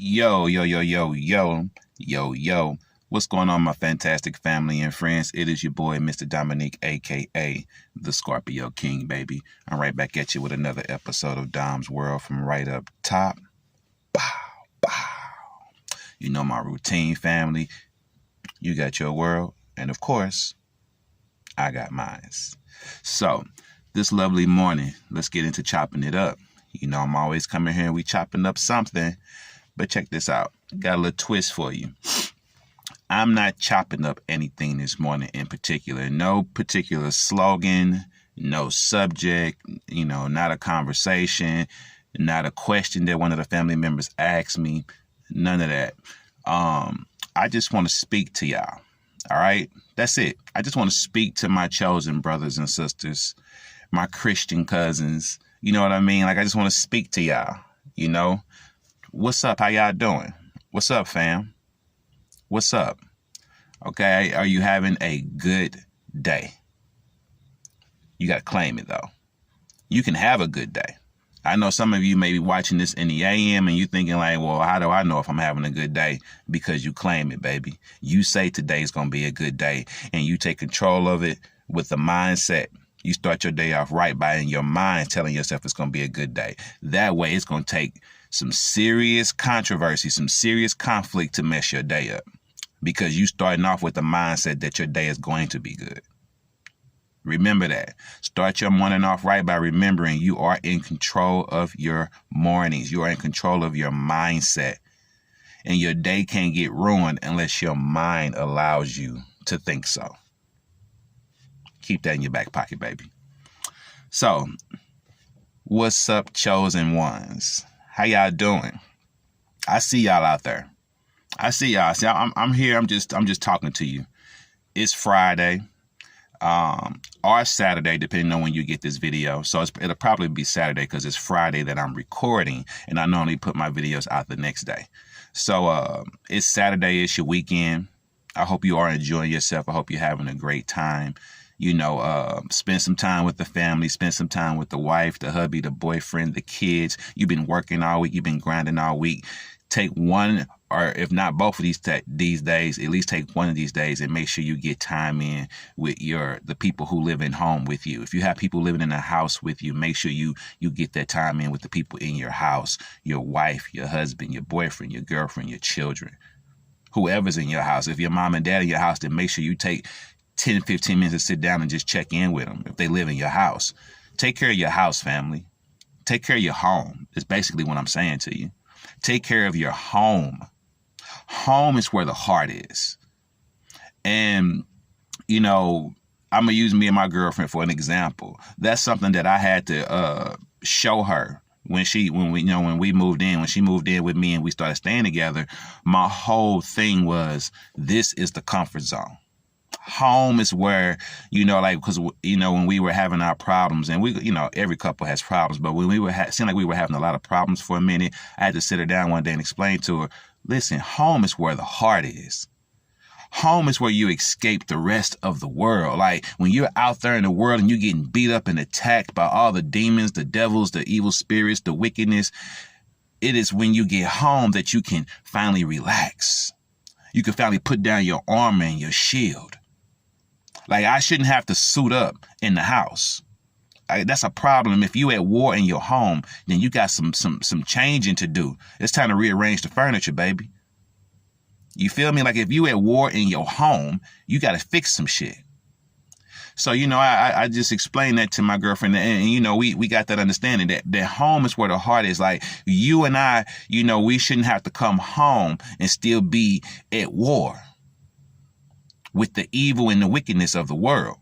Yo, yo, yo, yo, yo, yo, yo. What's going on, my fantastic family and friends? It is your boy, Mr. Dominique, aka the Scorpio King, baby. I'm right back at you with another episode of Dom's World from right up top. Bow, bow. You know my routine, family. You got your world, and of course, I got mine. So, this lovely morning, let's get into chopping it up. You know, I'm always coming here and we chopping up something. But check this out. Got a little twist for you. I'm not chopping up anything this morning in particular. No particular slogan, no subject, not a conversation, not a question that one of the family members asked me. None of that. I just want to speak to y'all. All right? That's it. I just want to speak to my chosen brothers and sisters, my Christian cousins. You know what I mean? Like, I just want to speak to y'all, you know? What's up? How y'all doing? What's up, fam? What's up? Okay, are you having a good day? You got to claim it, though. You can have a good day. I know some of you may be watching this in the AM and you thinking like, well, how do I know if I'm having a good day? Because you claim it, baby. You say today's going to be a good day and you take control of it with the mindset. You start your day off right by in your mind telling yourself it's going to be a good day. That way it's going to take some serious controversy, some serious conflict to mess your day up because you starting off with the mindset that your day is going to be good. Remember that. Start your morning off right by remembering you are in control of your mornings. You are in control of your mindset. And your day can't get ruined unless your mind allows you to think so. Keep that in your back pocket, baby. So, what's up, chosen ones? How y'all doing? I see y'all out there. I see y'all. See, I'm here. I'm just talking to you. It's Friday, or Saturday, depending on when you get this video. So it'll probably be Saturday because it's Friday that I'm recording, and I normally put my videos out the next day. So it's Saturday. It's your weekend. I hope you are enjoying yourself. I hope you're having a great time. Spend some time with the family, spend some time with the wife, the hubby, the boyfriend, the kids. You've been working all week. You've been grinding all week. Take one, or if not both of these days, at least take one of these days and make sure you get time in with the people who live in home with you. If you have people living in a house with you, make sure you get that time in with the people in your house, your wife, your husband, your boyfriend, your girlfriend, your children, whoever's in your house. If your mom and dad in your house, then make sure you take 10, 15 minutes to sit down and just check in with them if they live in your house. Take care of your house, family. Take care of your home. Is basically what I'm saying to you. Take care of your home. Home is where the heart is. And, I'm going to use me and my girlfriend for an example. That's something that I had to show her when she moved in with me and we started staying together. My whole thing was, this is the comfort zone. Home is where, because, when we were having our problems, and every couple has problems, but when we were, seemed like we were having a lot of problems for a minute, I had to sit her down one day and explain to her, listen, home is where the heart is. Home is where you escape the rest of the world. Like when you're out there in the world and you're getting beat up and attacked by all the demons, the devils, the evil spirits, the wickedness, it is when you get home that you can finally relax. You can finally put down your armor and your shield. Like, I shouldn't have to suit up in the house. That's a problem. If you at war in your home, then you got some changing to do. It's time to rearrange the furniture, baby. You feel me? Like, if you at war in your home, you got to fix some shit. So, I just explained that to my girlfriend, and we got that understanding that home is where the heart is. Like, you and I, we shouldn't have to come home and still be at war with the evil and the wickedness of the world.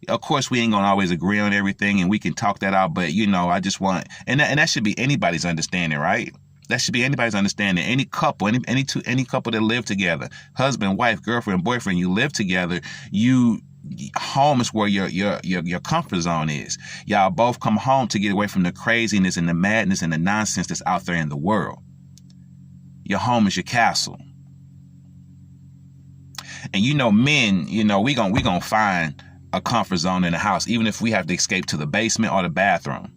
Of course, we ain't going to always agree on everything, and we can talk that out, but, I just want, and that should be anybody's understanding, right? That should be anybody's understanding. Any couple, any couple that live together, husband, wife, girlfriend, boyfriend, you live together, home is where your comfort zone is. Y'all both come home to get away from the craziness and the madness and the nonsense that's out there in the world. Your home is your castle. And men, we gonna find a comfort zone in the house, even if we have to escape to the basement or the bathroom.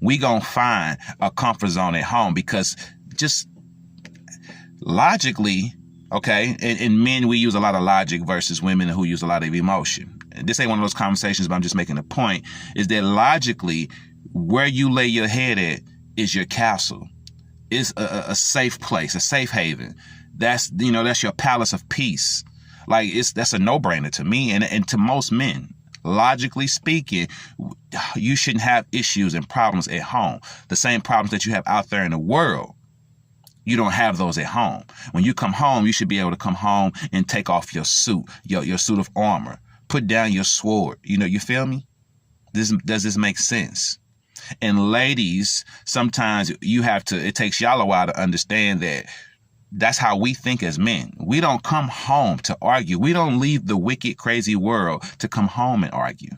We gonna find a comfort zone at home, because just logically, okay, and men, we use a lot of logic versus women who use a lot of emotion. And this ain't one of those conversations, but I'm just making a point, is that logically, where you lay your head at is your castle. It's a safe place, a safe haven. That's your palace of peace. Like, that's a no-brainer to me and to most men. Logically speaking, you shouldn't have issues and problems at home. The same problems that you have out there in the world, you don't have those at home. When you come home, you should be able to come home and take off your suit, your suit of armor. Put down your sword. You feel me? Does this make sense? And ladies, sometimes it takes y'all a while to understand that that's how we think as men. We don't come home to argue. We don't leave the wicked, crazy world to come home and argue.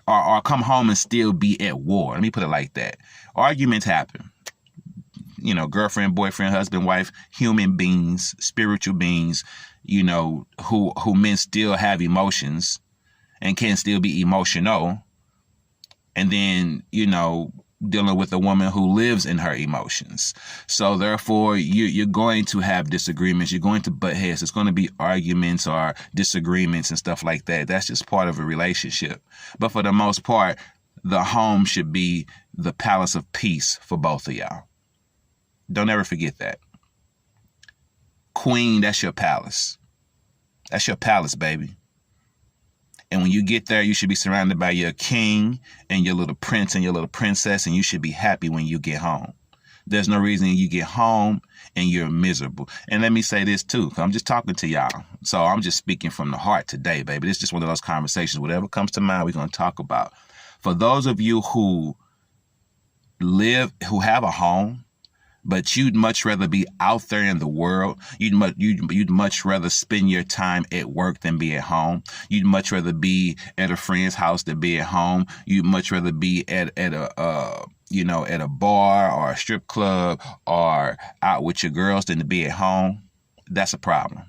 Or come home and still be at war. Let me put it like that. Arguments happen. Girlfriend, boyfriend, husband, wife, human beings, spiritual beings, who men still have emotions and can still be emotional. And then, dealing with a woman who lives in her emotions. So therefore, you're going to have disagreements. You're going to butt heads. It's going to be arguments or disagreements and stuff like that. That's just part of a relationship. But for the most part, the home should be the palace of peace for both of y'all. Don't ever forget that. Queen, that's your palace. That's your palace, baby. And when you get there, you should be surrounded by your king and your little prince and your little princess, and you should be happy when you get home. There's no reason you get home and you're miserable. And let me say this too, 'cause I'm just talking to y'all. So I'm just speaking from the heart today, baby. This is just one of those conversations. Whatever comes to mind, we're going to talk about. For those of you who have a home, but you'd much rather be out there in the world. You'd much rather spend your time at work than be at home. You'd much rather be at a friend's house than be at home. You'd much rather be at a bar or a strip club or out with your girls than to be at home. That's a problem.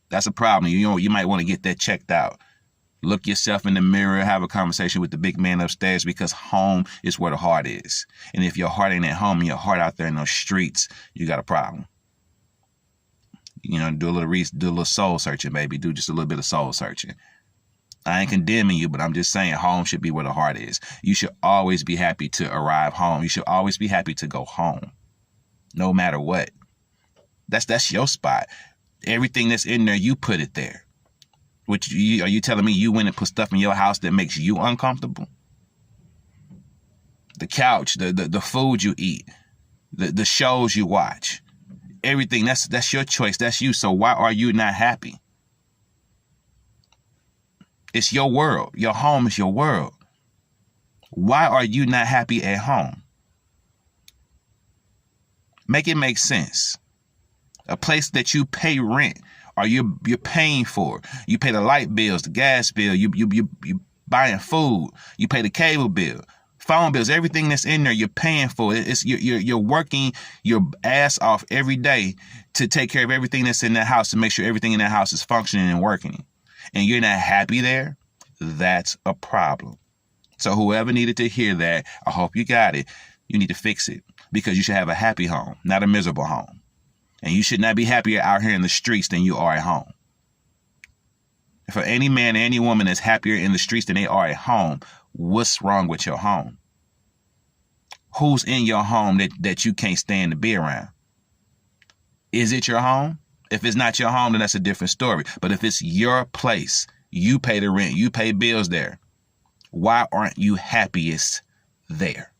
That's a problem. You might want to get that checked out. Look yourself in the mirror, have a conversation with the big man upstairs, because home is where the heart is. And if your heart ain't at home and your heart out there in those streets, you got a problem. Do a little soul searching, baby. Do just a little bit of soul searching. I ain't condemning you, but I'm just saying home should be where the heart is. You should always be happy to arrive home. You should always be happy to go home, no matter what. That's your spot. Everything that's in there, you put it there. Are you telling me you went and put stuff in your house that makes you uncomfortable? The couch, the food you eat, the shows you watch, everything, that's your choice. That's you. So why are you not happy? It's your world. Your home is your world. Why are you not happy at home? Make it make sense. A place that you pay rent, or you're paying for. You pay the light bills, the gas bill, you buying food, you pay the cable bill, phone bills, everything that's in there you're paying for. You're working your ass off every day to take care of everything that's in that house, to make sure everything in that house is functioning and working. And you're not happy there, that's a problem. So whoever needed to hear that, I hope you got it. You need to fix it, because you should have a happy home, not a miserable home. And you should not be happier out here in the streets than you are at home. For any man, any woman that's happier in the streets than they are at home, what's wrong with your home? Who's in your home that you can't stand to be around? Is it your home? If it's not your home, then that's a different story. But if it's your place, you pay the rent, you pay bills there, why aren't you happiest there?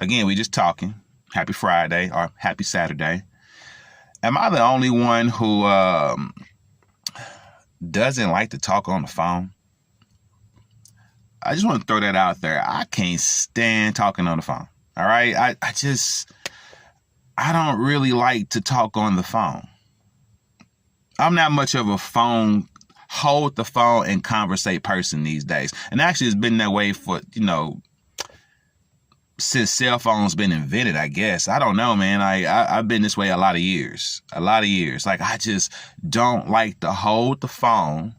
Again, we just talking. Happy Friday or happy Saturday. Am I the only one who doesn't like to talk on the phone? I just want to throw that out there. I can't stand talking on the phone. All right. I don't really like to talk on the phone. I'm not much of a hold the phone and conversate person these days. And actually, it's been that way for, since cell phones been invented, I guess. I don't know, man. I've been this way a lot of years. Like, I just don't like to hold the phone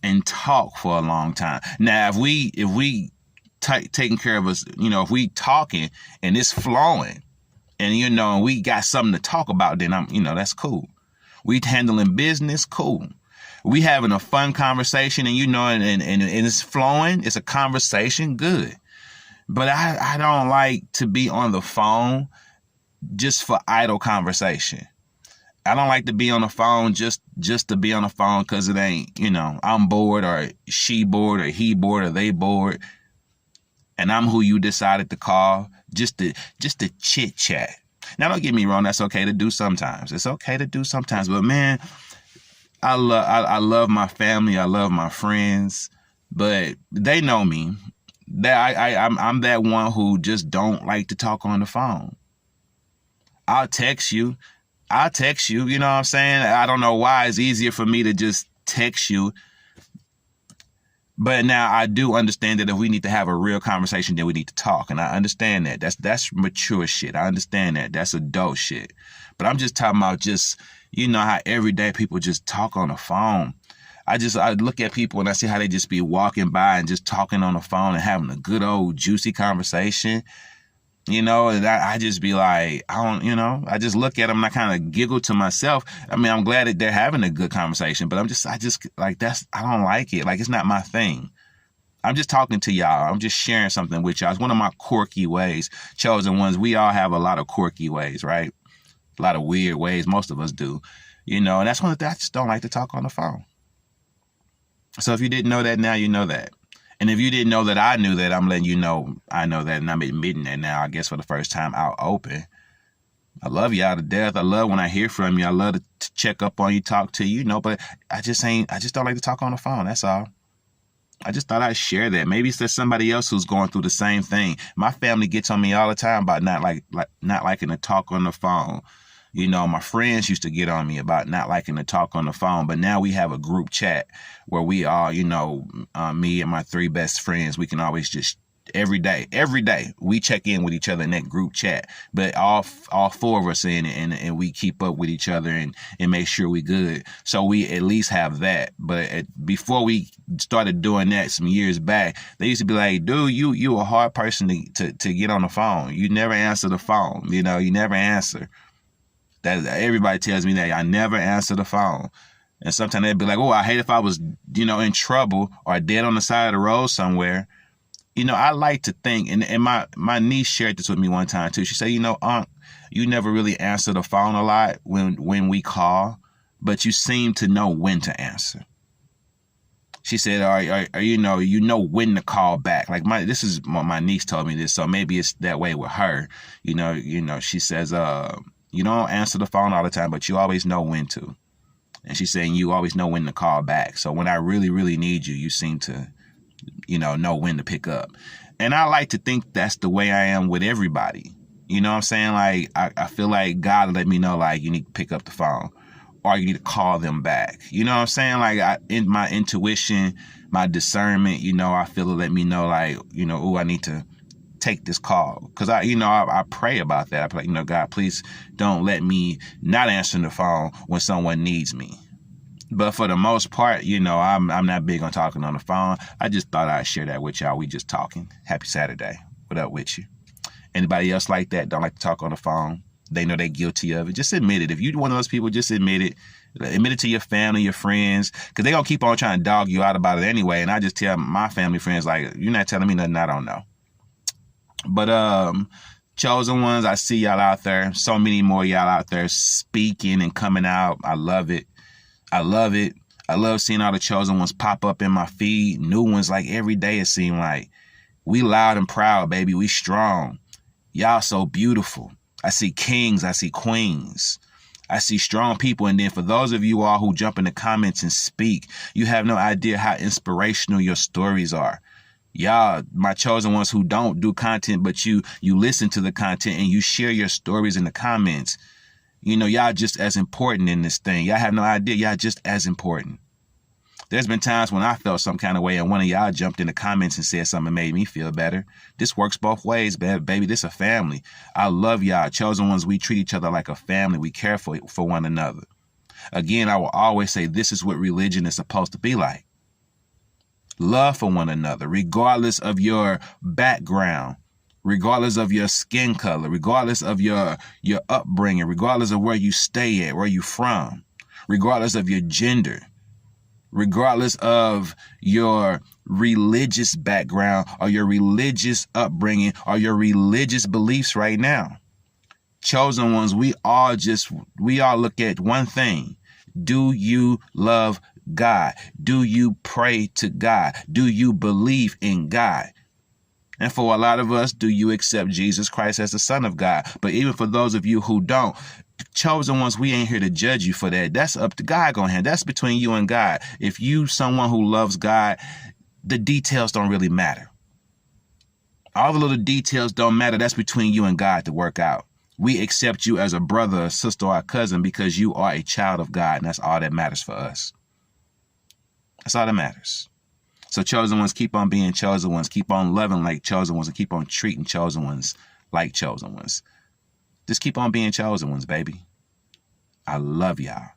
and talk for a long time. Now, if we taking care of us, if we talking and it's flowing, and we got something to talk about, then that's cool. We handling business, cool. We having a fun conversation, and it's flowing. It's a conversation, good. But I don't like to be on the phone just for idle conversation. I don't like to be on the phone just to be on the phone because it ain't, I'm bored or she bored or he bored or they bored. And I'm who you decided to call just to chit chat. Now, don't get me wrong. That's okay to do sometimes. It's okay to do sometimes. But man, I love my family. I love my friends, but they know me. That I'm that one who just don't like to talk on the phone. I'll text you. You know what I'm saying? I don't know why it's easier for me to just text you. But now I do understand that if we need to have a real conversation, then we need to talk. And I understand that. That's mature shit. I understand that. That's adult shit. But I'm just talking about how everyday people just talk on the phone. I look at people and I see how they just be walking by and just talking on the phone and having a good old juicy conversation. And I just be like, I just look at them and I kind of giggle to myself. I mean, I'm glad that they're having a good conversation, but I don't like it. Like, it's not my thing. I'm just talking to y'all. I'm just sharing something with y'all. It's one of my quirky ways. Chosen ones, we all have a lot of quirky ways, right? A lot of weird ways. Most of us do, and that's one of the things. I just don't like to talk on the phone. So if you didn't know that, now you know that. And if you didn't know that I knew that, I'm letting you know I know that, and I'm admitting that now, I guess, for the first time out open. I love y'all to death. I love when I hear from you. I love to check up on you, talk to you, but I just don't like to talk on the phone. That's all. I just thought I'd share that. Maybe there's somebody else who's going through the same thing. My family gets on me all the time about not liking to talk on the phone. My friends used to get on me about not liking to talk on the phone, but now we have a group chat where we all, me and my 3 best friends, we can always just every day, we check in with each other in that group chat, but all 4 of us in it, and we keep up with each other and make sure we good. So we at least have that. But before we started doing that some years back, they used to be like, dude, you a hard person to get on the phone. You never answer the phone. You never answer. That everybody tells me that I never answer the phone. And sometimes they'd be like, oh, I hate if I was, in trouble or dead on the side of the road somewhere. I like to think, and my niece shared this with me one time too. She said, Unc, you never really answer the phone a lot when we call, but you seem to know when to answer. She said, you know when to call back. Like this is my niece told me this, so maybe it's that way with her. She says, you don't answer the phone all the time, but you always know when to. And she's saying you always know when to call back. So when I really, really need you, you seem to, know when to pick up. And I like to think that's the way I am with everybody. You know what I'm saying? Like, I feel like God let me know, like, you need to pick up the phone or you need to call them back. You know what I'm saying? Like, in my intuition, my discernment, I feel it let me know, like, I need to take this call. Because I pray about that. I pray, God, please don't let me not answer the phone when someone needs me. But for the most part, I'm not big on talking on the phone. I just thought I'd share that with y'all. We just talking. Happy Saturday. What up with you? Anybody else like that? Don't like to talk on the phone? They know they're guilty of it. Just admit it. If you're one of those people, just admit it. Admit it to your family, your friends, because they're going to keep on trying to dog you out about it anyway. And I just tell my family, friends, like, you're not telling me nothing I don't know. But chosen ones, I see y'all out there. So many more y'all out there speaking and coming out. I love it. I love it. I love seeing all the chosen ones pop up in my feed. New ones like every day, it seems like. We loud and proud, baby. We strong. Y'all so beautiful. I see kings. I see queens. I see strong people. And then for those of you all who jump in the comments and speak, you have no idea how inspirational your stories are. Y'all, my chosen ones who don't do content, but you listen to the content and you share your stories in the comments. Y'all just as important in this thing. Y'all have no idea. Y'all just as important. There's been times when I felt some kind of way and one of y'all jumped in the comments and said something that made me feel better. This works both ways, baby. This a family. I love y'all. Chosen ones, we treat each other like a family. We care for one another. Again, I will always say this is what religion is supposed to be like. Love for one another, regardless of your background, regardless of your skin color, regardless of your upbringing, regardless of where you stay at, where you from, regardless of your gender, regardless of your religious background or your religious upbringing or your religious beliefs right now. Chosen ones, we all look at one thing. Do you love God? Do you pray to God? Do you believe in God? And for a lot of us, do you accept Jesus Christ as the Son of God? But even for those of you who don't, chosen ones, we ain't here to judge you for that. That's up to God going ahead. That's between you and God. If you someone who loves God, the details don't really matter. All the little details don't matter. That's between you and God to work out. We accept you as a brother, a sister, or a cousin because you are a child of God, and that's all that matters for us. That's all that matters. So chosen ones, keep on being chosen ones. Keep on loving like chosen ones, and keep on treating chosen ones like chosen ones. Just keep on being chosen ones, baby. I love y'all.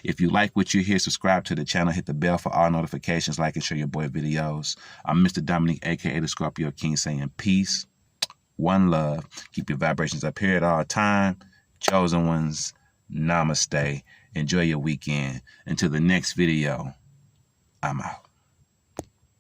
If you like what you hear, subscribe to the channel. Hit the bell for all notifications. Like and share your boy videos. I'm Mr. Dominique, a.k.a. the Scorpio King, saying peace, one love. Keep your vibrations up here at all time. Chosen ones, namaste. Enjoy your weekend. Until the next video, I'm out.